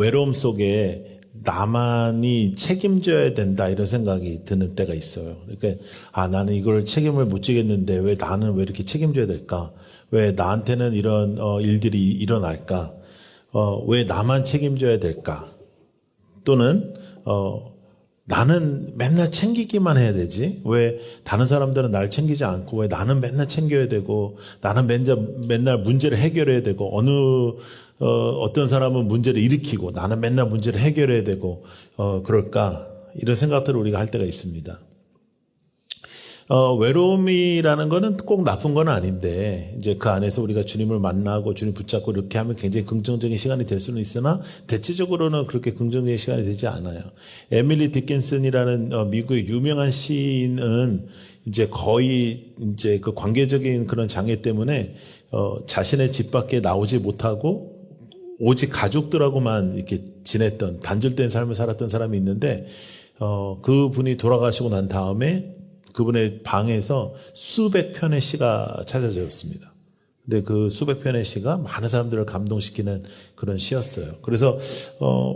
외로움 속에 나만이 책임져야 된다 이런 생각이 드는 때가 있어요. 그러니까 나는 이걸 책임을 못 지겠는데 왜 나는 왜 이렇게 책임져야 될까? 왜 나한테는 이런 일들이 일어날까? 왜 나만 책임져야 될까? 또는 나는 맨날 챙기기만 해야 되지? 왜 다른 사람들은 날 챙기지 않고 왜 나는 맨날 챙겨야 되고 나는 맨날 문제를 해결해야 되고 어떤 사람은 문제를 일으키고 나는 맨날 문제를 해결해야 되고 그럴까? 이런 생각들을 우리가 할 때가 있습니다. 외로움이라는 거는 꼭 나쁜 건 아닌데, 이제 그 안에서 우리가 주님을 만나고 주님 붙잡고 이렇게 하면 굉장히 긍정적인 시간이 될 수는 있으나, 대체적으로는 그렇게 긍정적인 시간이 되지 않아요. 에밀리 디킨슨이라는 미국의 유명한 시인은 이제 거의 이제 그 관계적인 그런 장애 때문에, 자신의 집 밖에 나오지 못하고, 오직 가족들하고만 이렇게 지냈던, 단절된 삶을 살았던 사람이 있는데, 그분이 돌아가시고 난 다음에 그분의 방에서 수백 편의 시가 찾아졌습니다. 근데 그 수백 편의 시가 많은 사람들을 감동시키는 그런 시였어요. 그래서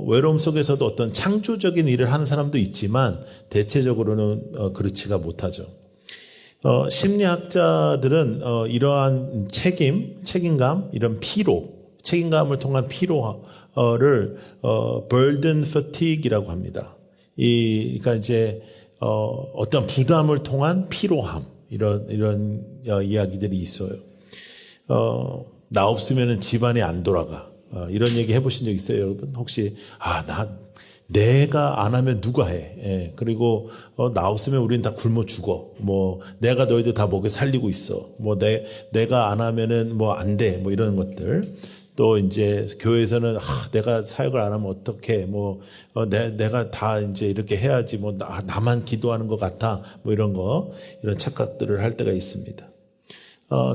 외로움 속에서도 어떤 창조적인 일을 하는 사람도 있지만 대체적으로는 그렇지가 못하죠. 심리학자들은 이러한 책임감, 이런 책임감을 통한 피로를 burden fatigue이라고 합니다. 그러니까 이제 어떤 부담을 통한 피로함, 이런 이야기들이 있어요. 나 없으면은 집안이 안 돌아가. 이런 얘기 해보신 적 있어요, 여러분? 혹시, 내가 안 하면 누가 해? 예, 그리고, 나 없으면 우린 다 굶어 죽어. 내가 너희들 다 먹여 살리고 있어. 내가 안 하면은 안 돼. 이런 것들. 또 이제 교회에서는 내가 사역을 안 하면 어떡해? 내가 다 이제 이렇게 해야지. 나만 기도하는 것 같아. 이런 착각들을 할 때가 있습니다.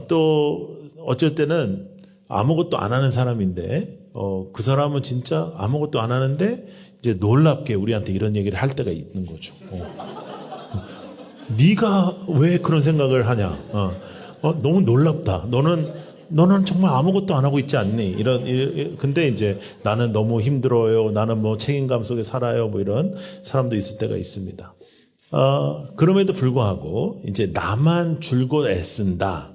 또 어쩔 때는 아무것도 안 하는 사람인데 그 사람은 진짜 아무것도 안 하는데 이제 놀랍게 우리한테 이런 얘기를 할 때가 있는 거죠. 네가 왜 그런 생각을 하냐? 너무 놀랍다. 너는 정말 아무것도 안 하고 있지 않니? 근데 이제 나는 너무 힘들어요. 나는 책임감 속에 살아요. 이런 사람도 있을 때가 있습니다. 그럼에도 불구하고 이제 나만 줄곧 애쓴다.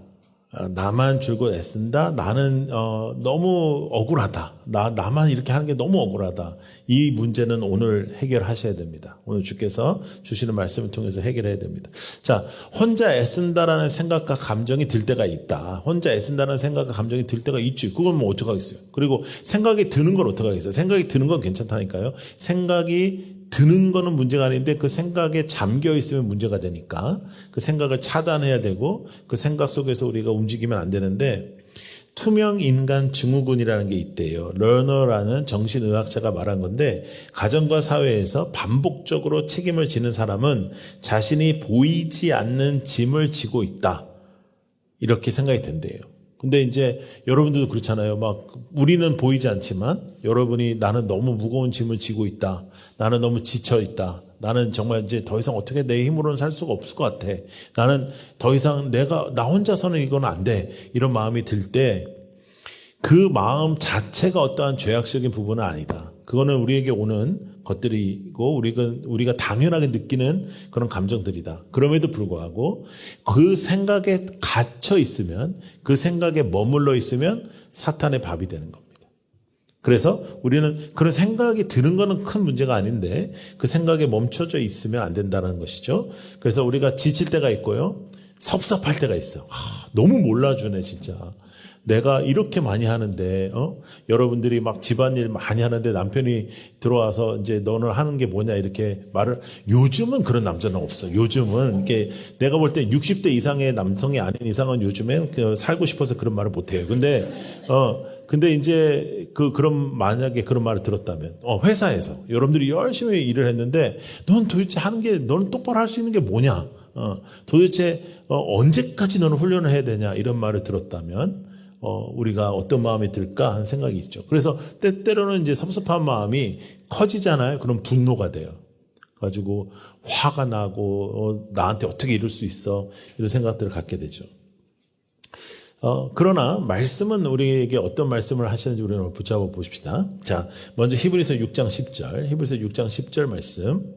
나는 너무 억울하다. 나만 이렇게 하는 게 너무 억울하다. 이 문제는 오늘 해결하셔야 됩니다. 오늘 주께서 주시는 말씀을 통해서 해결해야 됩니다. 자, 혼자 애쓴다라는 생각과 감정이 들 때가 있다. 혼자 애쓴다는 생각과 감정이 들 때가 있지. 그건 어떡하겠어요. 그리고 생각이 드는 건 어떡하겠어요. 생각이 드는 건 괜찮다니까요. 생각이 드는 거는 문제가 아닌데 그 생각에 잠겨 있으면 문제가 되니까 그 생각을 차단해야 되고 그 생각 속에서 우리가 움직이면 안 되는데 투명 인간 증후군이라는 게 있대요. 러너라는 정신의학자가 말한 건데 가정과 사회에서 반복적으로 책임을 지는 사람은 자신이 보이지 않는 짐을 지고 있다. 이렇게 생각이 된대요. 근데 이제 여러분들도 그렇잖아요. 우리는 보이지 않지만 여러분이 나는 너무 무거운 짐을 지고 있다. 나는 너무 지쳐 있다. 나는 정말 이제 더 이상 어떻게 내 힘으로는 살 수가 없을 것 같아. 나는 더 이상 나 혼자서는 이건 안 돼. 이런 마음이 들 때 그 마음 자체가 어떠한 죄악적인 부분은 아니다. 그거는 우리에게 오는 것들이고 우리가 당연하게 느끼는 그런 감정들이다. 그럼에도 불구하고 그 생각에 갇혀 있으면 그 생각에 머물러 있으면 사탄의 밥이 되는 겁니다. 그래서 우리는 그런 생각이 드는 거는 큰 문제가 아닌데 그 생각에 멈춰져 있으면 안 된다는 것이죠. 그래서 우리가 지칠 때가 있고요. 섭섭할 때가 있어. 너무 몰라주네 진짜. 내가 이렇게 많이 하는데 여러분들이 집안일 많이 하는데 남편이 들어와서 이제 너는 하는 게 뭐냐 이렇게 말을 요즘은 그런 남자는 없어. 요즘은 이게 내가 볼 때 60대 이상의 남성이 아닌 이상은 요즘엔 살고 싶어서 그런 말을 못 해요. 근데 이제 그럼 만약에 그런 말을 들었다면 회사에서 여러분들이 열심히 일을 했는데 넌 도대체 너는 똑바로 할 수 있는 게 뭐냐? 도대체 언제까지 너는 훈련을 해야 되냐? 이런 말을 들었다면 우리가 어떤 마음이 들까 하는 생각이 있죠. 그래서 때때로는 이제 섭섭한 마음이 커지잖아요. 그럼 분노가 돼요. 가지고 화가 나고 나한테 어떻게 이럴 수 있어? 이런 생각들을 갖게 되죠. 그러나 말씀은 우리에게 어떤 말씀을 하시는지 우리는 오늘 붙잡아 보십시다. 자, 먼저 히브리서 6장 10절, 히브리서 6장 10절 말씀.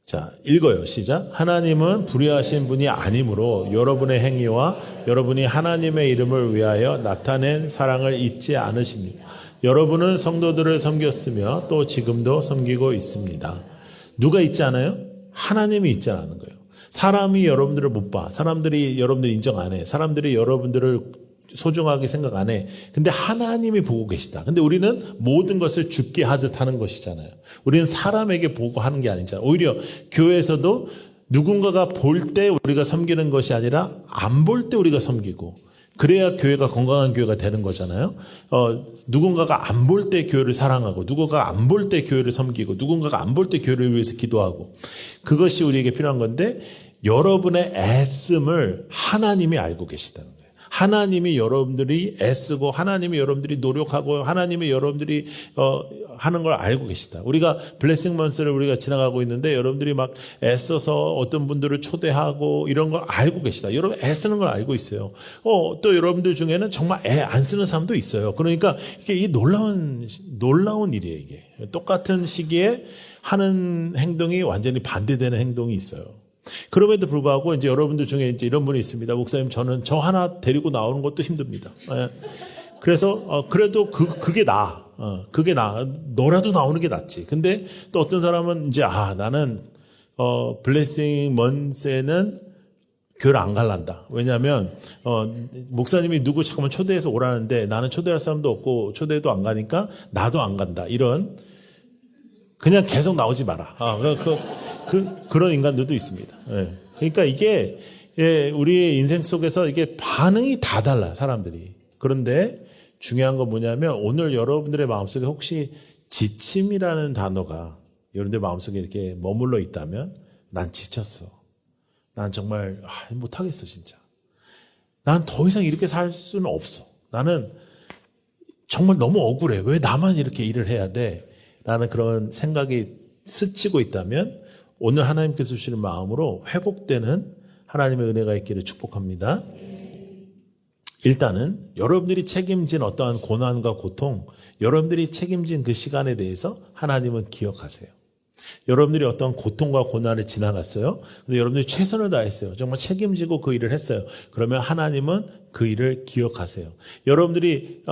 자, 읽어요. 시작. 하나님은 불의하신 분이 아니므로 여러분의 행위와 여러분이 하나님의 이름을 위하여 나타낸 사랑을 잊지 않으십니다. 여러분은 성도들을 섬겼으며 또 지금도 섬기고 있습니다. 누가 있지 않아요? 하나님이 있지 않은 거예요. 사람이 여러분들을 못 봐. 사람들이 여러분들 인정 안 해. 사람들이 여러분들을 소중하게 생각 안 해. 근데 하나님이 보고 계시다. 근데 우리는 모든 것을 죽게 하듯 하는 것이잖아요. 우리는 사람에게 보고 하는 게 아니잖아요. 오히려 교회에서도 누군가가 볼 때 우리가 섬기는 것이 아니라 안 볼 때 우리가 섬기고, 그래야 교회가 건강한 교회가 되는 거잖아요. 누군가가 안 볼 때 교회를 사랑하고, 누군가가 안 볼 때 교회를 섬기고, 누군가가 안 볼 때 교회를 위해서 기도하고, 그것이 우리에게 필요한 건데, 여러분의 애씀을 하나님이 알고 계시다는 거예요. 하나님이 여러분들이 애쓰고, 하나님이 여러분들이 노력하고, 하나님이 여러분들이 하는 걸 알고 계시다. 우리가 블레싱 먼스를 우리가 지나가고 있는데 여러분들이 막 애써서 어떤 분들을 초대하고 이런 걸 알고 계시다. 여러분 애쓰는 걸 알고 있어요. 또 여러분들 중에는 정말 애 안 쓰는 사람도 있어요. 그러니까 이게 놀라운 일이에요. 이게 똑같은 시기에 하는 행동이 완전히 반대되는 행동이 있어요. 그럼에도 불구하고 이제 여러분들 중에 이제 이런 분이 있습니다. 목사님, 저는 저 하나 데리고 나오는 것도 힘듭니다. 그래서 그래도 그게 나아. 그게 너라도 나오는 게 낫지. 근데 또 어떤 사람은 이제 나는 블레싱 먼스에는 교회를 안 갈란다. 왜냐하면 목사님이 누구 잠깐만 초대해서 오라는데 나는 초대할 사람도 없고 초대도 안 가니까 나도 안 간다. 이런, 그냥 계속 나오지 마라. 그런 인간들도 있습니다. 그러니까 이게 우리의 인생 속에서 이게 반응이 다 달라, 사람들이. 그런데 중요한 건 뭐냐면 오늘 여러분들의 마음속에 혹시 지침이라는 단어가 여러분들 마음속에 이렇게 머물러 있다면, 난 지쳤어. 난 정말 못하겠어 진짜. 난 더 이상 이렇게 살 수는 없어. 나는 정말 너무 억울해. 왜 나만 이렇게 일을 해야 돼? 라는 그런 생각이 스치고 있다면 오늘 하나님께서 주시는 마음으로 회복되는 하나님의 은혜가 있기를 축복합니다. 일단은 여러분들이 책임진 어떠한 고난과 고통, 여러분들이 책임진 그 시간에 대해서 하나님은 기억하세요. 여러분들이 어떤 고통과 고난을 지나갔어요. 근데 여러분들이 최선을 다했어요. 정말 책임지고 그 일을 했어요. 그러면 하나님은 그 일을 기억하세요. 여러분들이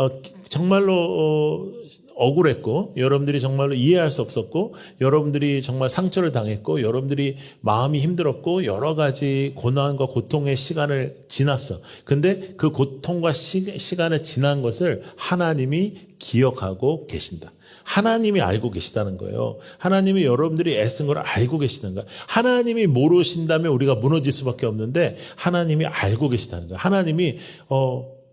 정말로 억울했고, 여러분들이 정말로 이해할 수 없었고, 여러분들이 정말 상처를 당했고, 여러분들이 마음이 힘들었고, 여러 가지 고난과 고통의 시간을 지났어. 근데 그 고통과 시간을 지난 것을 하나님이 기억하고 계신다. 하나님이 알고 계시다는 거예요. 하나님이 여러분들이 애쓴 걸 알고 계시다는 거예요. 하나님이 모르신다면 우리가 무너질 수밖에 없는데 하나님이 알고 계시다는 거예요. 하나님이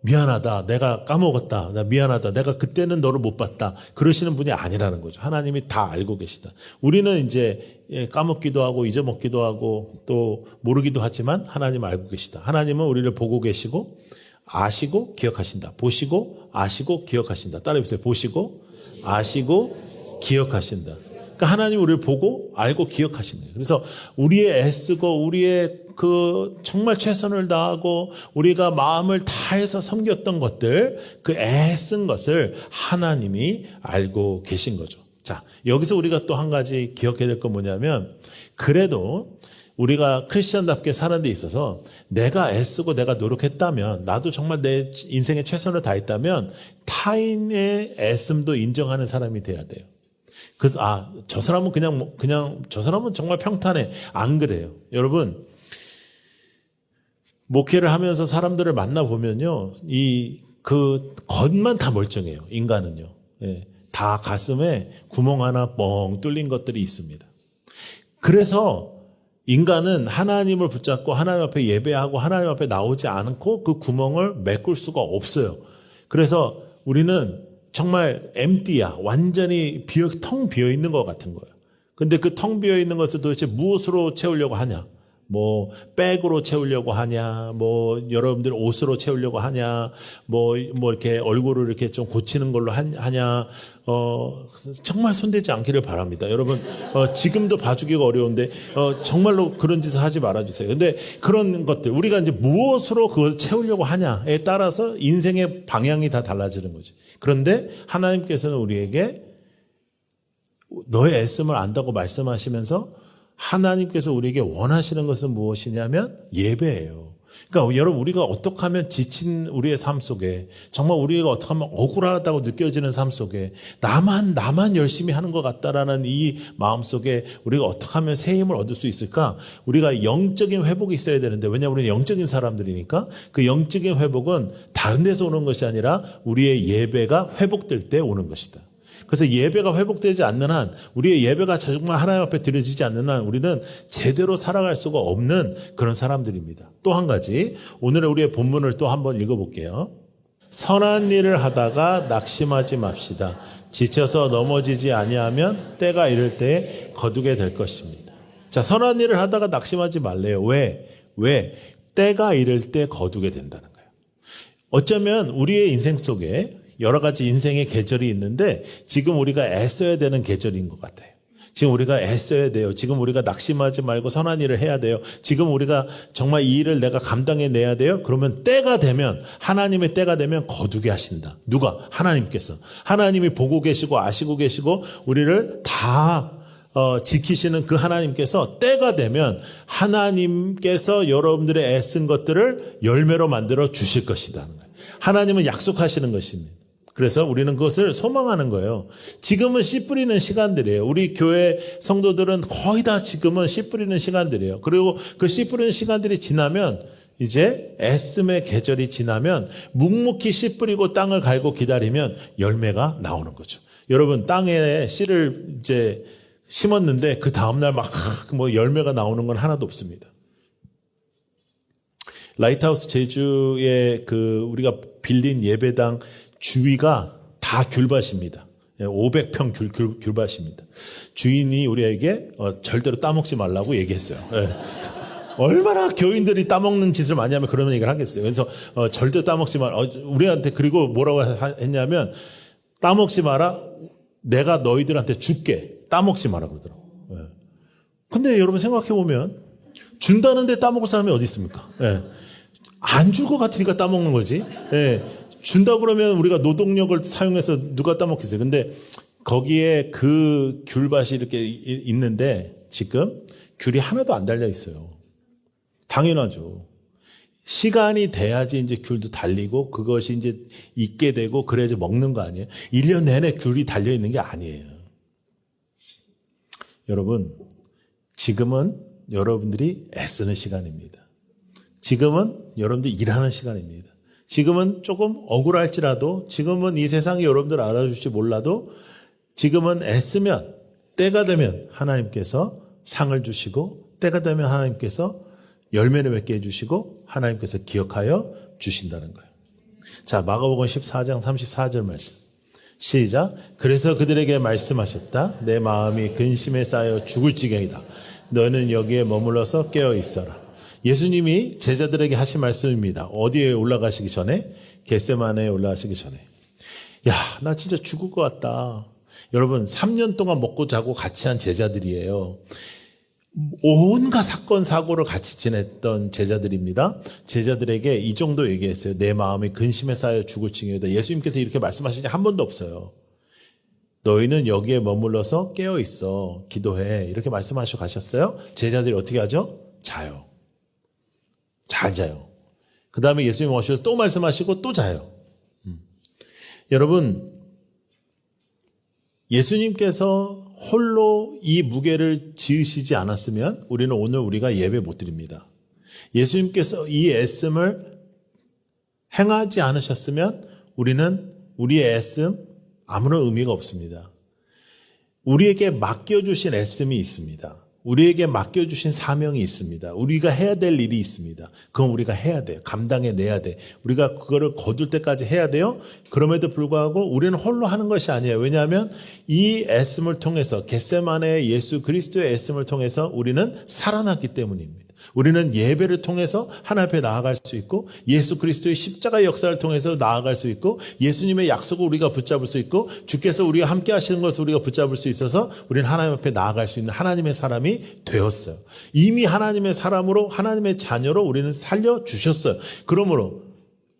미안하다, 내가 까먹었다, 나 미안하다, 내가 그때는 너를 못 봤다, 그러시는 분이 아니라는 거죠. 하나님이 다 알고 계시다. 우리는 이제 까먹기도 하고 잊어먹기도 하고 또 모르기도 하지만 하나님 알고 계시다. 하나님은 우리를 보고 계시고 아시고 기억하신다. 보시고 아시고 기억하신다. 따라해보세요. 보시고 아시고 기억하신다. 그러니까 하나님 우리를 보고 알고 기억하시는 거예요. 그래서 우리의 애쓰고 우리의 그 정말 최선을 다하고 우리가 마음을 다해서 섬겼던 것들, 그 애쓴 것을 하나님이 알고 계신 거죠. 자, 여기서 우리가 또 한 가지 기억해야 될 건 뭐냐면, 그래도 우리가 크리스천답게 사는 데 있어서 내가 애쓰고 내가 노력했다면, 나도 정말 내 인생에 최선을 다했다면 타인의 애씀도 인정하는 사람이 돼야 돼요. 그래서 저 사람은 그냥 저 사람은 정말 평탄해. 안 그래요. 여러분, 목회를 하면서 사람들을 만나보면요, 그 겉만 다 멀쩡해요. 인간은요. 다 가슴에 구멍 하나 뻥 뚫린 것들이 있습니다. 그래서 인간은 하나님을 붙잡고 하나님 앞에 예배하고 하나님 앞에 나오지 않고 그 구멍을 메꿀 수가 없어요. 그래서 우리는 정말 empty야. 완전히 텅 비어 있는 것 같은 거예요. 근데 그 텅 비어 있는 것을 도대체 무엇으로 채우려고 하냐? 뭐 백으로 채우려고 하냐, 뭐 여러분들 옷으로 채우려고 하냐, 뭐 이렇게 얼굴을 이렇게 좀 고치는 걸로 하냐, 정말 손대지 않기를 바랍니다. 여러분, 지금도 봐주기가 어려운데, 정말로 그런 짓을 하지 말아주세요. 근데 그런 것들, 우리가 이제 무엇으로 그걸 채우려고 하냐에 따라서 인생의 방향이 다 달라지는 거지. 그런데 하나님께서는 우리에게 너의 애씀을 안다고 말씀하시면서 하나님께서 우리에게 원하시는 것은 무엇이냐면 예배예요. 그러니까 여러분, 우리가 어떻게 하면 지친 우리의 삶 속에, 정말 우리가 어떻게 하면 억울하다고 느껴지는 삶 속에 나만 열심히 하는 것 같다라는 이 마음 속에 우리가 어떻게 하면 새 힘을 얻을 수 있을까? 우리가 영적인 회복이 있어야 되는데, 왜냐하면 우리는 영적인 사람들이니까 그 영적인 회복은 다른 데서 오는 것이 아니라 우리의 예배가 회복될 때 오는 것이다. 그래서 예배가 회복되지 않는 한, 우리의 예배가 정말 하나님 앞에 드려지지 않는 한 우리는 제대로 살아갈 수가 없는 그런 사람들입니다. 또 한 가지, 오늘의 우리의 본문을 또 한번 읽어볼게요. 선한 일을 하다가 낙심하지 맙시다. 지쳐서 넘어지지 아니하면 때가 이를 때에 거두게 될 것입니다. 자, 선한 일을 하다가 낙심하지 말래요. 왜? 때가 이를 때 거두게 된다는 거예요. 어쩌면 우리의 인생 속에 여러 가지 인생의 계절이 있는데 지금 우리가 애써야 되는 계절인 것 같아요. 지금 우리가 애써야 돼요. 지금 우리가 낙심하지 말고 선한 일을 해야 돼요. 지금 우리가 정말 이 일을 내가 감당해내야 돼요. 그러면 때가 되면, 하나님의 때가 되면 거두게 하신다. 누가? 하나님께서. 하나님이 보고 계시고 아시고 계시고 우리를 다 지키시는 그 하나님께서 때가 되면 하나님께서 여러분들의 애쓴 것들을 열매로 만들어 주실 것이다. 하나님은 약속하시는 것입니다. 그래서 우리는 그것을 소망하는 거예요. 지금은 씨 뿌리는 시간들이에요. 우리 교회 성도들은 거의 다 지금은 씨 뿌리는 시간들이에요. 그리고 그 씨 뿌리는 시간들이 지나면, 이제 애씀의 계절이 지나면 묵묵히 씨 뿌리고 땅을 갈고 기다리면 열매가 나오는 거죠. 여러분, 땅에 씨를 이제 심었는데 그 다음날 막 뭐 열매가 나오는 건 하나도 없습니다. 라이트하우스 제주의 우리가 빌린 예배당 주위가 다 귤밭입니다. 500평 귤밭입니다. 주인이 우리에게 절대로 따먹지 말라고 얘기했어요. 네. 얼마나 교인들이 따먹는 짓을 많이 하면 그런 얘기를 하겠어요. 그래서 절대 따먹지 마라. 우리한테 그리고 뭐라고 했냐면, 따먹지 마라. 내가 너희들한테 줄게. 따먹지 마라 그러더라고요. 네. 근데 여러분 생각해보면 준다는데 따먹을 사람이 어디 있습니까? 네. 안 줄 것 같으니까 따먹는 거지. 네. 준다 그러면 우리가 노동력을 사용해서 누가 따먹겠어요. 근데 거기에 그 귤밭이 이렇게 있는데 지금 귤이 하나도 안 달려 있어요. 당연하죠. 시간이 돼야지 이제 귤도 달리고 그것이 이제 익게 되고 그래야지 먹는 거 아니에요. 1년 내내 귤이 달려 있는 게 아니에요. 여러분, 지금은 여러분들이 애쓰는 시간입니다. 지금은 여러분들이 일하는 시간입니다. 지금은 조금 억울할지라도, 지금은 이 세상이 여러분들 알아줄지 몰라도, 지금은 애쓰면 때가 되면 하나님께서 상을 주시고, 때가 되면 하나님께서 열매를 맺게 해주시고, 하나님께서 기억하여 주신다는 거예요. 자, 마가복음 14장 34절 말씀. 시작. 그래서 그들에게 말씀하셨다. 내 마음이 근심에 쌓여 죽을 지경이다. 너는 여기에 머물러서 깨어 있어라. 예수님이 제자들에게 하신 말씀입니다. 어디에 올라가시기 전에? 겟세마네에 올라가시기 전에. 야, 나 진짜 죽을 것 같다. 여러분, 3년 동안 먹고 자고 같이 한 제자들이에요. 온갖 사건 사고를 같이 지냈던 제자들입니다. 제자들에게 이 정도 얘기했어요. 내 마음이 근심에 쌓여 죽을 징후이다. 예수님께서 이렇게 말씀하신 게 한 번도 없어요. 너희는 여기에 머물러서 깨어 있어. 기도해. 이렇게 말씀하시고 가셨어요. 제자들이 어떻게 하죠? 자요. 잘 자요. 그 다음에 예수님 오셔서 또 말씀하시고 또 자요. 여러분, 예수님께서 홀로 이 무게를 지으시지 않았으면 우리는 오늘 우리가 예배 못 드립니다. 예수님께서 이 애씀을 행하지 않으셨으면 우리는 우리의 애씀 아무런 의미가 없습니다. 우리에게 맡겨주신 애씀이 있습니다. 우리에게 맡겨주신 사명이 있습니다. 우리가 해야 될 일이 있습니다. 그건 우리가 해야 돼요. 감당해내야 돼. 우리가 그거를 거둘 때까지 해야 돼요. 그럼에도 불구하고 우리는 홀로 하는 것이 아니에요. 왜냐하면 이 애씀을 통해서, 겟세마네의 예수 그리스도의 애씀을 통해서 우리는 살아났기 때문입니다. 우리는 예배를 통해서 하나님 앞에 나아갈 수 있고 예수 그리스도의 십자가 역사를 통해서 나아갈 수 있고 예수님의 약속을 우리가 붙잡을 수 있고 주께서 우리와 함께 하시는 것을 우리가 붙잡을 수 있어서 우리는 하나님 앞에 나아갈 수 있는 하나님의 사람이 되었어요. 이미 하나님의 사람으로 하나님의 자녀로 우리는 살려주셨어요. 그러므로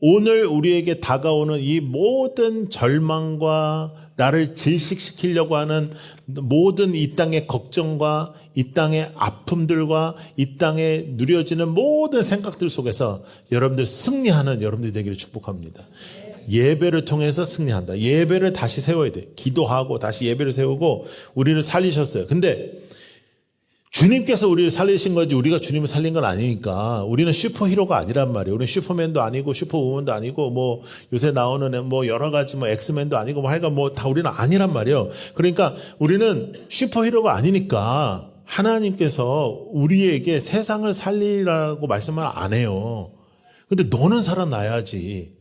오늘 우리에게 다가오는 이 모든 절망과 나를 질식시키려고 하는 모든 이 땅의 걱정과 이 땅의 아픔들과 이 땅에 누려지는 모든 생각들 속에서 여러분들 승리하는 여러분들이 되기를 축복합니다. 예배를 통해서 승리한다. 예배를 다시 세워야 돼. 기도하고 다시 예배를 세우고 우리를 살리셨어요. 근데 주님께서 우리를 살리신 거지 우리가 주님을 살린 건 아니니까 우리는 슈퍼히로가 아니란 말이에요. 우리는 슈퍼맨도 아니고 슈퍼우먼도 아니고 뭐 요새 나오는 뭐 여러 가지 뭐 엑스맨도 아니고 뭐 하여간 뭐 다 우리는 아니란 말이에요. 그러니까 우리는 슈퍼히로가 아니니까 하나님께서 우리에게 세상을 살리라고 말씀을 안 해요. 근데 너는 살아나야지.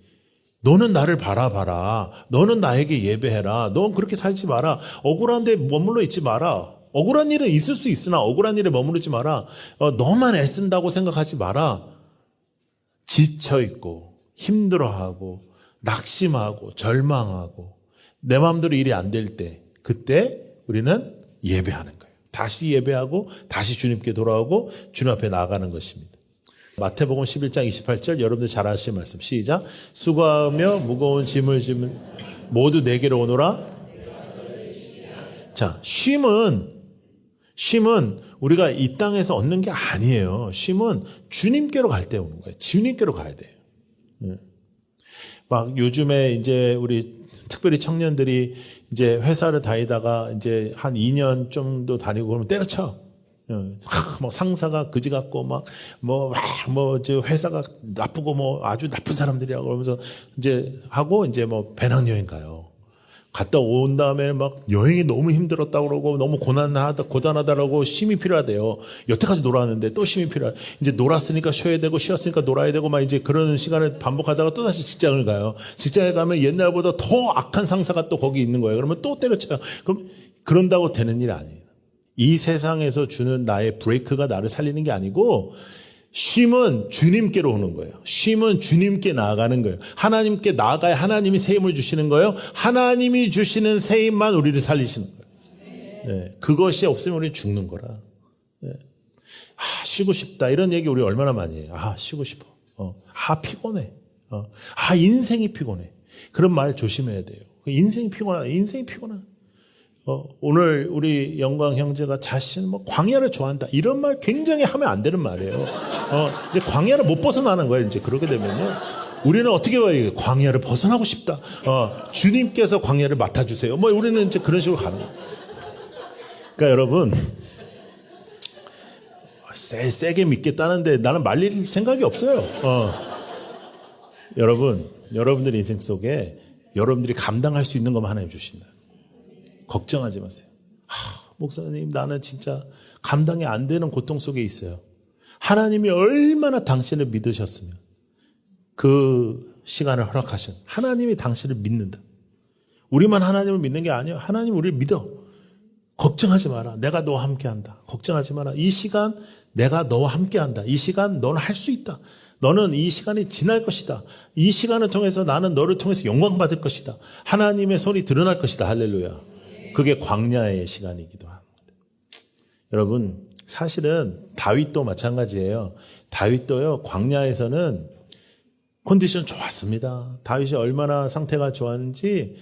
너는 나를 바라봐라. 너는 나에게 예배해라. 넌 그렇게 살지 마라. 억울한 데 머물러 있지 마라. 억울한 일은 있을 수 있으나 억울한 일에 머무르지 마라. 너만 애쓴다고 생각하지 마라. 지쳐있고 힘들어하고 낙심하고 절망하고 내 마음대로 일이 안 될 때 그때 우리는 예배하는 거예요. 다시 예배하고 다시 주님께 돌아오고 주님 앞에 나아가는 것입니다. 마태복음 11장 28절 여러분들 잘 아시는 말씀 시작. 수고하며 무거운 짐을 지면 모두 내게로 오너라. 자, 쉼은 우리가 이 땅에서 얻는 게 아니에요. 쉼은 주님께로 갈 때 오는 거예요. 주님께로 가야 돼요. 막 요즘에 이제 우리 특별히 청년들이 이제 회사를 다니다가 이제 한 2년 정도 다니고 그러면 때려쳐. 뭐 상사가 그지 같고 저 회사가 나쁘고 뭐 아주 나쁜 사람들이라고 그러면서 이제 하고 이제 뭐 배낭여행 가요. 갔다 온 다음에 막 여행이 너무 힘들었다고 그러고 너무 고단하다라고 쉼이 필요하대요. 여태까지 놀았는데 또 쉼이 필요해. 이제 놀았으니까 쉬어야 되고 쉬었으니까 놀아야 되고 막 이제 그런 시간을 반복하다가 또 다시 직장을 가요. 직장에 가면 옛날보다 더 악한 상사가 또 거기 있는 거예요. 그러면 또 때려쳐요. 그럼 그런다고 되는 일이 아니에요. 이 세상에서 주는 나의 브레이크가 나를 살리는 게 아니고 쉼은 주님께로 오는 거예요. 쉼은 주님께 나아가는 거예요. 하나님께 나아가야 하나님이 새 힘을 주시는 거예요. 하나님이 주시는 새 힘만 우리를 살리시는 거예요. 네, 그것이 없으면 우리는 죽는 거라. 네. 쉬고 싶다 이런 얘기 우리 얼마나 많이 해요. 쉬고 싶어. 피곤해. 인생이 피곤해. 그런 말 조심해야 돼요. 인생이 피곤하다. 인생이 피곤하다. 오늘 우리 영광 형제가 자신은 광야를 좋아한다. 이런 말 굉장히 하면 안 되는 말이에요. 이제 광야를 못 벗어나는 거예요. 이제 그렇게 되면요. 우리는 어떻게 해요? 광야를 벗어나고 싶다. 주님께서 광야를 맡아주세요. 우리는 이제 그런 식으로 가는 거예요. 그러니까 여러분, 세게 믿겠다는데 나는 말릴 생각이 없어요. 여러분들 인생 속에 여러분들이 감당할 수 있는 것만 하나님 주신다. 걱정하지 마세요. 목사님 나는 진짜 감당이 안 되는 고통 속에 있어요. 하나님이 얼마나 당신을 믿으셨으면 그 시간을 허락하신 하나님이 당신을 믿는다. 우리만 하나님을 믿는 게 아니에요. 하나님 우리를 믿어. 걱정하지 마라. 내가 너와 함께한다. 걱정하지 마라. 이 시간 내가 너와 함께한다. 이 시간 너는 할 수 있다. 너는 이 시간이 지날 것이다. 이 시간을 통해서 나는 너를 통해서 영광 받을 것이다. 하나님의 손이 드러날 것이다. 할렐루야. 그게 광야의 시간이기도 합니다. 여러분 사실은 다윗도 마찬가지예요. 다윗도요 광야에서는 컨디션 좋았습니다. 다윗이 얼마나 상태가 좋았는지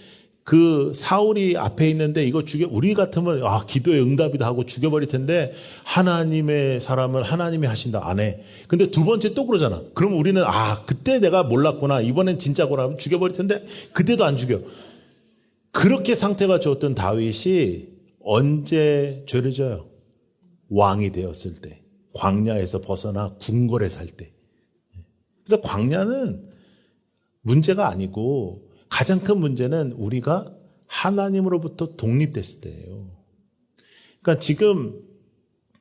그 사울이 앞에 있는데 이거 우리 같으면 기도의 응답이다 하고 죽여버릴 텐데 하나님의 사람을 하나님이 하신다 안 해. 근데 두 번째 또 그러잖아. 그럼 우리는 그때 내가 몰랐구나. 이번엔 진짜구나 하면 죽여버릴 텐데 그때도 안 죽여. 그렇게 상태가 좋았던 다윗이 언제 죄를 져요? 왕이 되었을 때. 광야에서 벗어나 궁궐에 살 때. 그래서 광야는 문제가 아니고 가장 큰 문제는 우리가 하나님으로부터 독립됐을 때예요. 그러니까 지금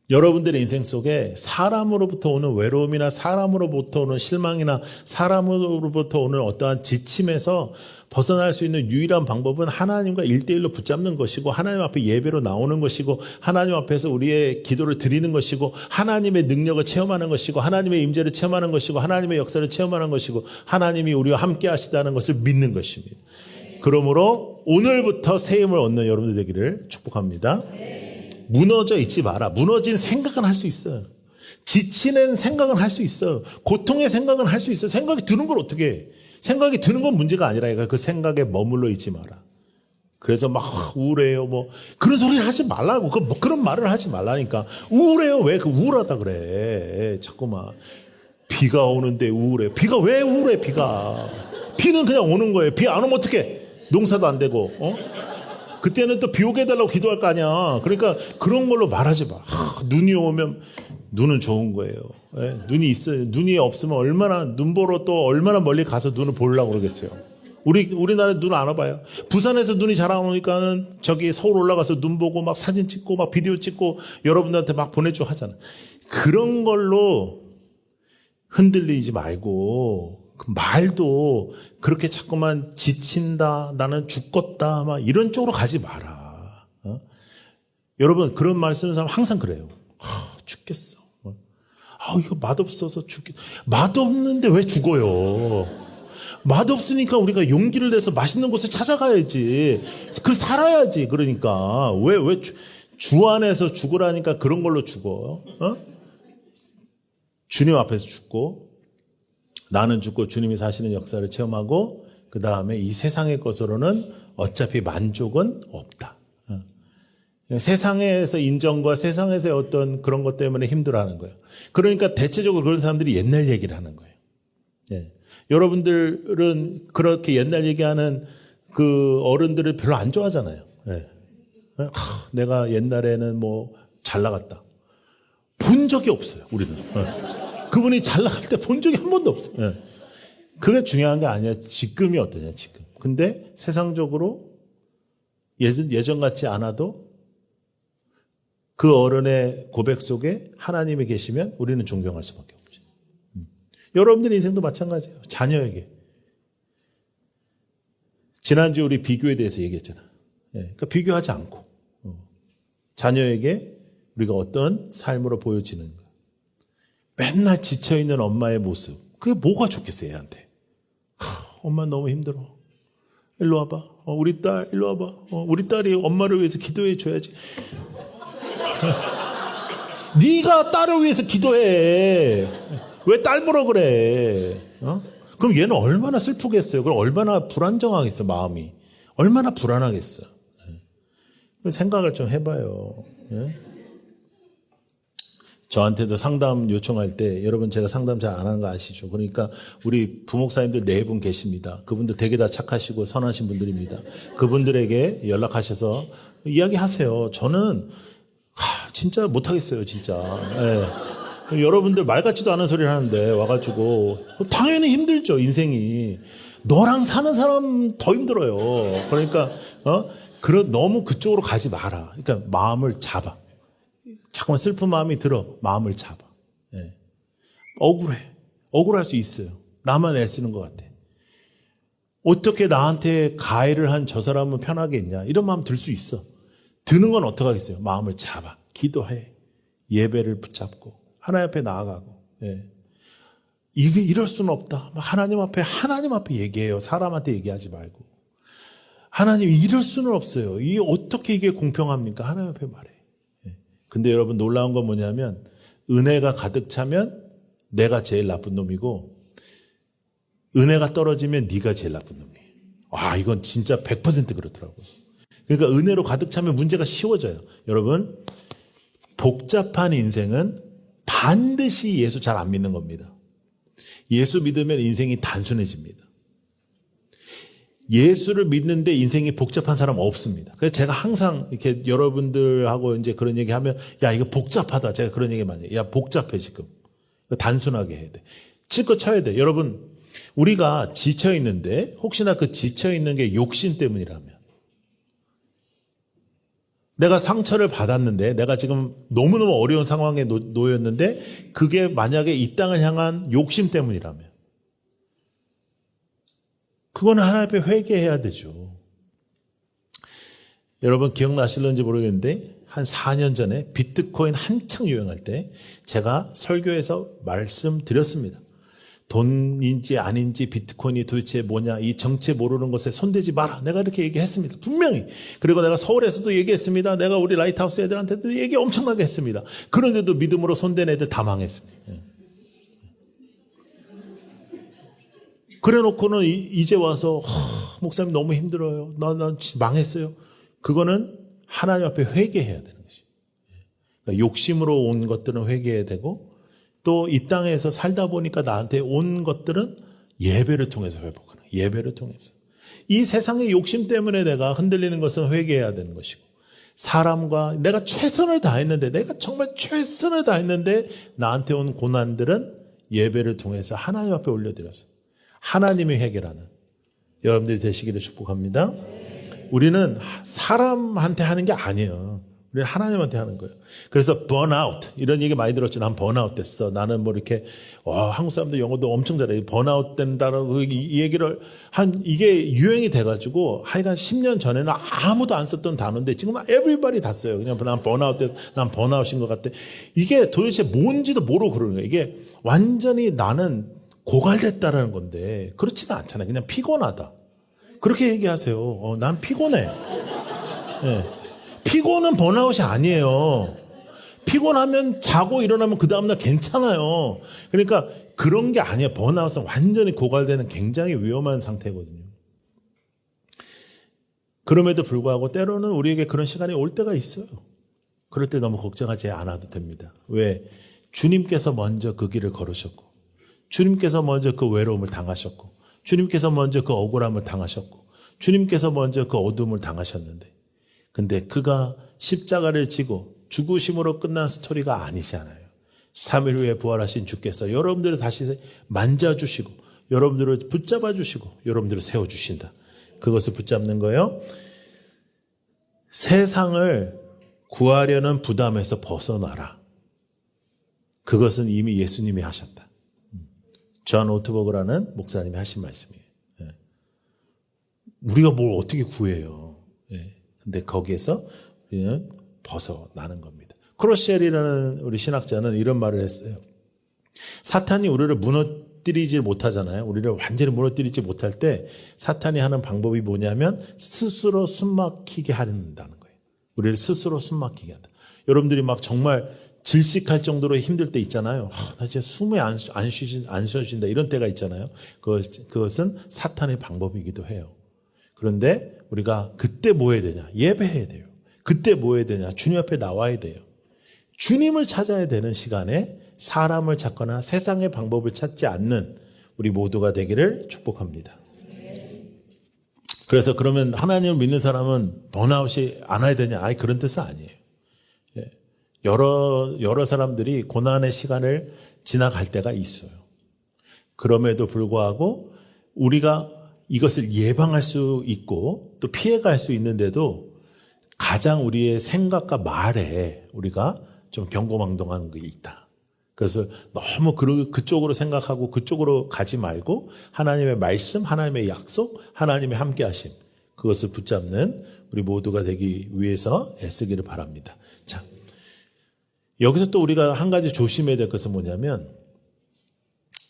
여러분들의 인생 속에 사람으로부터 오는 외로움이나 사람으로부터 오는 실망이나 사람으로부터 오는 어떠한 지침에서 벗어날 수 있는 유일한 방법은 하나님과 1대1로 붙잡는 것이고 하나님 앞에 예배로 나오는 것이고 하나님 앞에서 우리의 기도를 드리는 것이고 하나님의 능력을 체험하는 것이고 하나님의 임재를 체험하는 것이고 하나님의 역사를 체험하는 것이고 하나님이 우리와 함께 하시다는 것을 믿는 것입니다. 그러므로 오늘부터 새 힘을 얻는 여러분들 되기를 축복합니다. 무너져 있지 마라. 무너진 생각은 할 수 있어요. 지치는 생각은 할 수 있어요. 고통의 생각은 할 수 있어요. 생각이 드는 걸 어떻게 해? 생각이 드는 건 문제가 아니라 그 생각에 머물러 있지 마라. 그래서 막 우울해요. 뭐 그런 소리를 하지 말라고. 그런 말을 하지 말라니까. 우울해요. 왜 그 우울하다 그래? 자꾸만 비가 오는데 우울해. 비가 왜 우울해? 비는 그냥 오는 거예요. 비 안 오면 어떡해? 농사도 안 되고. 그때는 또 비 오게 해달라고 기도할 거 아니야. 그러니까 그런 걸로 말하지 마. 눈이 오면 눈은 좋은 거예요. 예? 눈이 있어요. 눈이 없으면 눈 보러 또 얼마나 멀리 가서 눈을 보려고 그러겠어요. 우리나라에 눈 안 와봐요. 부산에서 눈이 잘 안 오니까는 저기 서울 올라가서 눈 보고 막 사진 찍고 막 비디오 찍고 여러분들한테 막 보내주고 하잖아. 그런 걸로 흔들리지 말고 그 말도 그렇게 자꾸만 지친다, 나는 죽겠다, 막 이런 쪽으로 가지 마라. 여러분 그런 말 쓰는 사람 항상 그래요. 죽겠어. 이거 맛없어서 맛없는데 왜 죽어요? 맛없으니까 우리가 용기를 내서 맛있는 곳을 찾아가야지. 그걸 살아야지. 그러니까 왜 주 안에서 죽으라니까 그런 걸로 죽어? 주님 앞에서 죽고 나는 죽고 주님이 사시는 역사를 체험하고 그 다음에 이 세상의 것으로는 어차피 만족은 없다. 세상에서 인정과 세상에서의 어떤 그런 것 때문에 힘들어하는 거예요. 그러니까 대체적으로 그런 사람들이 옛날 얘기를 하는 거예요. 예. 여러분들은 그렇게 옛날 얘기하는 그 어른들을 별로 안 좋아하잖아요. 예. 내가 옛날에는 뭐 잘 나갔다. 본 적이 없어요. 우리는. 그분이 잘 나갈 때 본 적이 한 번도 없어요. 예. 그게 중요한 게 아니야. 지금이 어떠냐 지금. 근데 세상적으로 예전 같지 않아도 그 어른의 고백 속에 하나님이 계시면 우리는 존경할 수밖에 없죠. 여러분들의 인생도 마찬가지예요. 자녀에게. 지난주 우리 비교에 대해서 얘기했잖아. 그러니까 비교하지 않고 자녀에게 우리가 어떤 삶으로 보여지는가. 맨날 지쳐있는 엄마의 모습. 그게 뭐가 좋겠어요, 얘한테. 엄마 너무 힘들어. 일로 와봐. 우리 딸 일로 와봐. 우리 딸이 엄마를 위해서 기도해 줘야지. 네가 딸을 위해서 기도해. 왜 딸 보러 그래? 그럼 얘는 얼마나 슬프겠어요. 그럼 얼마나 불안정하겠어, 마음이. 얼마나 불안하겠어. 생각을 좀 해봐요. 저한테도 상담 요청할 때 여러분 제가 상담 잘 안 하는 거 아시죠? 그러니까 우리 부목사님들 4분 계십니다. 그분들 되게 다 착하시고 선하신 분들입니다. 그분들에게 연락하셔서 이야기하세요. 저는 진짜 못하겠어요, 진짜. 예. 여러분들 말 같지도 않은 소리를 하는데 와가지고 당연히 힘들죠, 인생이. 너랑 사는 사람 더 힘들어요. 그러니까 너무 그쪽으로 가지 마라. 그러니까 마음을 잡아. 자꾸만 슬픈 마음이 들어. 마음을 잡아. 예. 억울해. 억울할 수 있어요. 나만 애쓰는 것 같아. 어떻게 나한테 가해를 한 저 사람은 편하게 있냐. 이런 마음 들 수 있어. 드는 건 어떡하겠어요. 마음을 잡아. 기도해. 예배를 붙잡고 하나님 앞에 나아가고. 예. 이게 이럴 수는 없다. 하나님 앞에 얘기해요. 사람한테 얘기하지 말고. 하나님 이럴 수는 없어요. 어떻게 이게 공평합니까? 하나님 앞에 말해. 근데 여러분 놀라운 건 뭐냐면 은혜가 가득 차면 내가 제일 나쁜 놈이고 은혜가 떨어지면 네가 제일 나쁜 놈이에요. 이건 진짜 100% 그렇더라고요. 그러니까 은혜로 가득 차면 문제가 쉬워져요. 여러분 복잡한 인생은 반드시 예수 잘 안 믿는 겁니다. 예수 믿으면 인생이 단순해집니다. 예수를 믿는데 인생이 복잡한 사람 없습니다. 그래서 제가 항상 이렇게 여러분들하고 이제 그런 얘기 하면, 야, 이거 복잡하다. 제가 그런 얘기 많이 해요. 야, 복잡해, 지금. 단순하게 해야 돼. 칠 거 쳐야 돼. 여러분, 우리가 지쳐있는데, 혹시나 그 지쳐있는 게 욕심 때문이라면, 내가 상처를 받았는데, 내가 지금 너무너무 어려운 상황에 놓였는데, 그게 만약에 이 땅을 향한 욕심 때문이라면, 그거는 하나님 앞에 회개해야 되죠. 여러분 기억나실런지 모르겠는데 한 4년 전에 비트코인 한창 유행할 때 제가 설교에서 말씀드렸습니다. 돈인지 아닌지 비트코인이 도대체 뭐냐, 이 정체 모르는 것에 손대지 마라. 내가 이렇게 얘기했습니다. 분명히. 그리고 내가 서울에서도 얘기했습니다. 내가 우리 라이트하우스 애들한테도 얘기 엄청나게 했습니다. 그런데도 믿음으로 손댄 애들 다 망했습니다. 그래 놓고는 이제 와서 목사님 너무 힘들어요. 나 망했어요. 그거는 하나님 앞에 회개해야 되는 것이에요. 그러니까 욕심으로 온 것들은 회개해야 되고, 또 이 땅에서 살다 보니까 나한테 온 것들은 예배를 통해서 회복하는, 예배를 통해서. 이 세상의 욕심 때문에 내가 흔들리는 것은 회개해야 되는 것이고, 사람과 내가 최선을 다했는데, 내가 정말 최선을 다했는데 나한테 온 고난들은 예배를 통해서 하나님 앞에 올려드려서 하나님이 해결하는 여러분들이 되시기를 축복합니다. 우리는 사람한테 하는 게 아니에요. 우리는 하나님한테 하는 거예요. 그래서 번아웃 이런 얘기 많이 들었죠. 난 번아웃 됐어. 나는 뭐 이렇게 한국 사람들 영어도 엄청 잘해. 번아웃 된다라고 이 얘기를 이게 유행이 돼가지고 하여간 10년 전에는 아무도 안 썼던 단어인데 지금 everybody 다 써요. 그냥 난 번아웃 됐어. 난 번아웃인 것 같아. 이게 도대체 뭔지도 모르고 그러는 거예요. 이게 완전히 나는 고갈됐다라는 건데 그렇지는 않잖아요. 그냥 피곤하다. 그렇게 얘기하세요. 난 피곤해. 네. 피곤은 번아웃이 아니에요. 피곤하면 자고 일어나면 그 다음날 괜찮아요. 그러니까 그런 게 아니에요. 번아웃은 완전히 고갈되는 굉장히 위험한 상태거든요. 그럼에도 불구하고 때로는 우리에게 그런 시간이 올 때가 있어요. 그럴 때 너무 걱정하지 않아도 됩니다. 왜? 주님께서 먼저 그 길을 걸으셨고, 주님께서 먼저 그 외로움을 당하셨고, 주님께서 먼저 그 억울함을 당하셨고, 주님께서 먼저 그 어둠을 당하셨는데, 근데 그가 십자가를 지고 죽으심으로 끝난 스토리가 아니잖아요. 3일 후에 부활하신 주께서 여러분들을 다시 만져주시고, 여러분들을 붙잡아 주시고, 여러분들을 세워주신다. 그것을 붙잡는 거예요. 세상을 구하려는 부담에서 벗어나라. 그것은 이미 예수님이 하셨다. 존 오트버그라는 목사님이 하신 말씀이에요. 우리가 뭘 어떻게 구해요. 근데 거기에서 우리는 벗어나는 겁니다. 크로셀이라는 우리 신학자는 이런 말을 했어요. 사탄이 우리를 무너뜨리지 못하잖아요. 우리를 완전히 무너뜨리지 못할 때 사탄이 하는 방법이 뭐냐면 스스로 숨막히게 한다는 거예요. 우리를 스스로 숨막히게 한다. 여러분들이 막 정말 질식할 정도로 힘들 때 있잖아요. 나 진짜 숨이 안 쉬어진다 이런 때가 있잖아요. 그것은 사탄의 방법이기도 해요. 그런데 우리가 그때 뭐 해야 되냐? 예배해야 돼요. 그때 뭐 해야 되냐? 주님 앞에 나와야 돼요. 주님을 찾아야 되는 시간에 사람을 찾거나 세상의 방법을 찾지 않는 우리 모두가 되기를 축복합니다. 그래서 그러면 하나님을 믿는 사람은 번아웃이 안 와야 되냐? 아니 그런 뜻은 아니에요. 여러 사람들이 고난의 시간을 지나갈 때가 있어요. 그럼에도 불구하고 우리가 이것을 예방할 수 있고 또 피해갈 수 있는데도 가장 우리의 생각과 말에 우리가 좀 경고망동한 게 있다. 그래서 너무 그쪽으로 생각하고 그쪽으로 가지 말고 하나님의 말씀, 하나님의 약속, 하나님의 함께하심 그것을 붙잡는 우리 모두가 되기 위해서 애쓰기를 바랍니다. 자, 여기서 또 우리가 한 가지 조심해야 될 것은 뭐냐면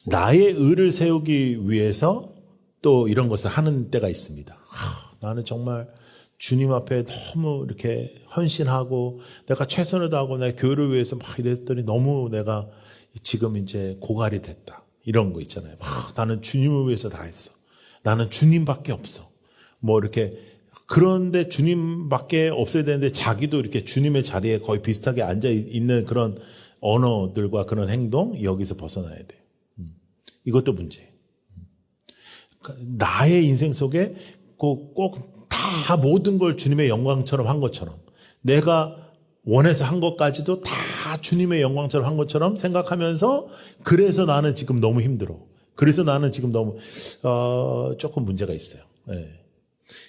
나의 의를 세우기 위해서 또 이런 것을 하는 때가 있습니다. 나는 정말 주님 앞에 너무 이렇게 헌신하고 내가 최선을 다하고 내 교회를 위해서 막 이랬더니 너무 내가 지금 이제 고갈이 됐다. 이런 거 있잖아요. 나는 주님을 위해서 다 했어. 나는 주님밖에 없어. 뭐 이렇게 그런데 주님밖에 없어야 되는데 자기도 이렇게 주님의 자리에 거의 비슷하게 앉아 있는 그런 언어들과 그런 행동 여기서 벗어나야 돼요. 이것도 문제예요. 나의 인생 속에 꼭 다 모든 걸 주님의 영광처럼 한 것처럼 내가 원해서 한 것까지도 다 주님의 영광처럼 한 것처럼 생각하면서 그래서 나는 지금 너무 힘들어. 그래서 나는 지금 너무 조금 문제가 있어요. 네.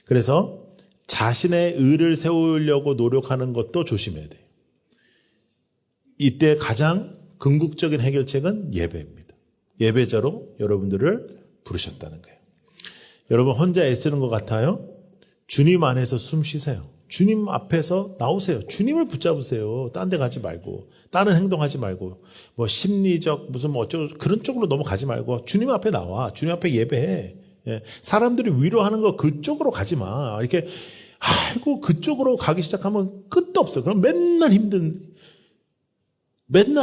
그래서 자신의 의를 세우려고 노력하는 것도 조심해야 돼요. 이때 가장 궁극적인 해결책은 예배입니다. 예배자로 여러분들을 부르셨다는 거예요. 여러분 혼자 애쓰는 것 같아요? 주님 안에서 숨 쉬세요. 주님 앞에서 나오세요. 주님을 붙잡으세요. 딴 데 가지 말고, 다른 행동하지 말고, 뭐 심리적 무슨 뭐 어쩌고 그런 쪽으로 넘어가지 말고 주님 앞에 나와. 주님 앞에 예배해. 예. 사람들이 위로하는 거 그쪽으로 가지 마. 이렇게 아이고 그쪽으로 가기 시작하면 끝도 없어. 그럼 맨날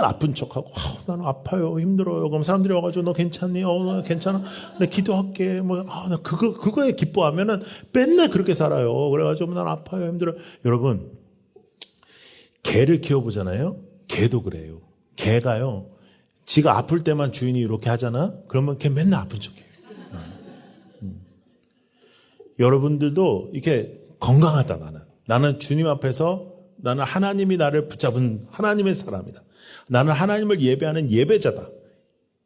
아픈 척하고 나는 아파요, 힘들어요. 그럼 사람들이 와가지고 너 괜찮니? 나 괜찮아. 나 기도할게. 나 그거에 기뻐하면은 맨날 그렇게 살아요. 그래가지고 난 아파요, 힘들어요. 여러분, 개를 키워보잖아요. 개도 그래요. 개가요, 지가 아플 때만 주인이 이렇게 하잖아. 그러면 걔 맨날 아픈 척해요. 여러분들도 이렇게 건강하다. 나는 주님 앞에서 나는 하나님이 나를 붙잡은 하나님의 사람이다. 나는 하나님을 예배하는 예배자다.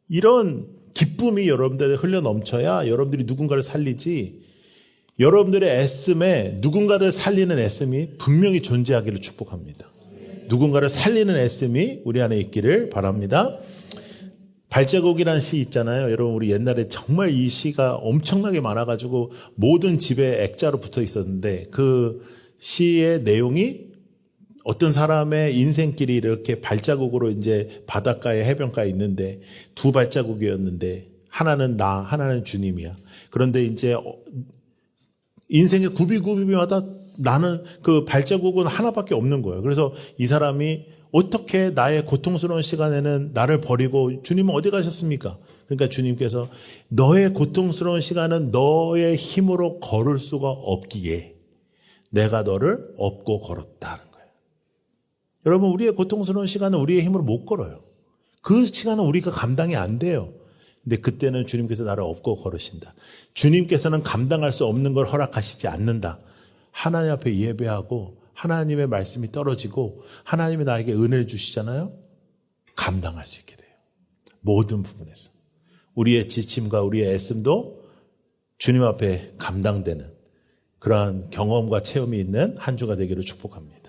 이런 기쁨이 여러분들에 흘러 넘쳐야 여러분들이 누군가를 살리지, 여러분들의 애씀에 누군가를 살리는 애씀이 분명히 존재하기를 축복합니다. 누군가를 살리는 애씀이 우리 안에 있기를 바랍니다. 발자국이라는 시 있잖아요. 여러분, 우리 옛날에 정말 이 시가 엄청나게 많아가지고 모든 집에 액자로 붙어 있었는데, 그 시의 내용이 어떤 사람의 인생길이 이렇게 발자국으로 이제 바닷가에 해변가에 있는데 두 발자국이었는데 하나는 나, 하나는 주님이야. 그런데 이제 인생의 굽이굽이마다 나는 그 발자국은 하나밖에 없는 거예요. 그래서 이 사람이 어떻게 나의 고통스러운 시간에는 나를 버리고 주님은 어디 가셨습니까? 그러니까 주님께서 너의 고통스러운 시간은 너의 힘으로 걸을 수가 없기에 내가 너를 업고 걸었다는 거예요. 여러분, 우리의 고통스러운 시간은 우리의 힘으로 못 걸어요. 그 시간은 우리가 감당이 안 돼요. 근데 그때는 주님께서 나를 업고 걸으신다. 주님께서는 감당할 수 없는 걸 허락하시지 않는다. 하나님 앞에 예배하고 하나님의 말씀이 떨어지고 하나님이 나에게 은혜를 주시잖아요. 감당할 수 있게 돼요. 모든 부분에서. 우리의 지침과 우리의 애씀도 주님 앞에 감당되는 그러한 경험과 체험이 있는 한 주가 되기를 축복합니다.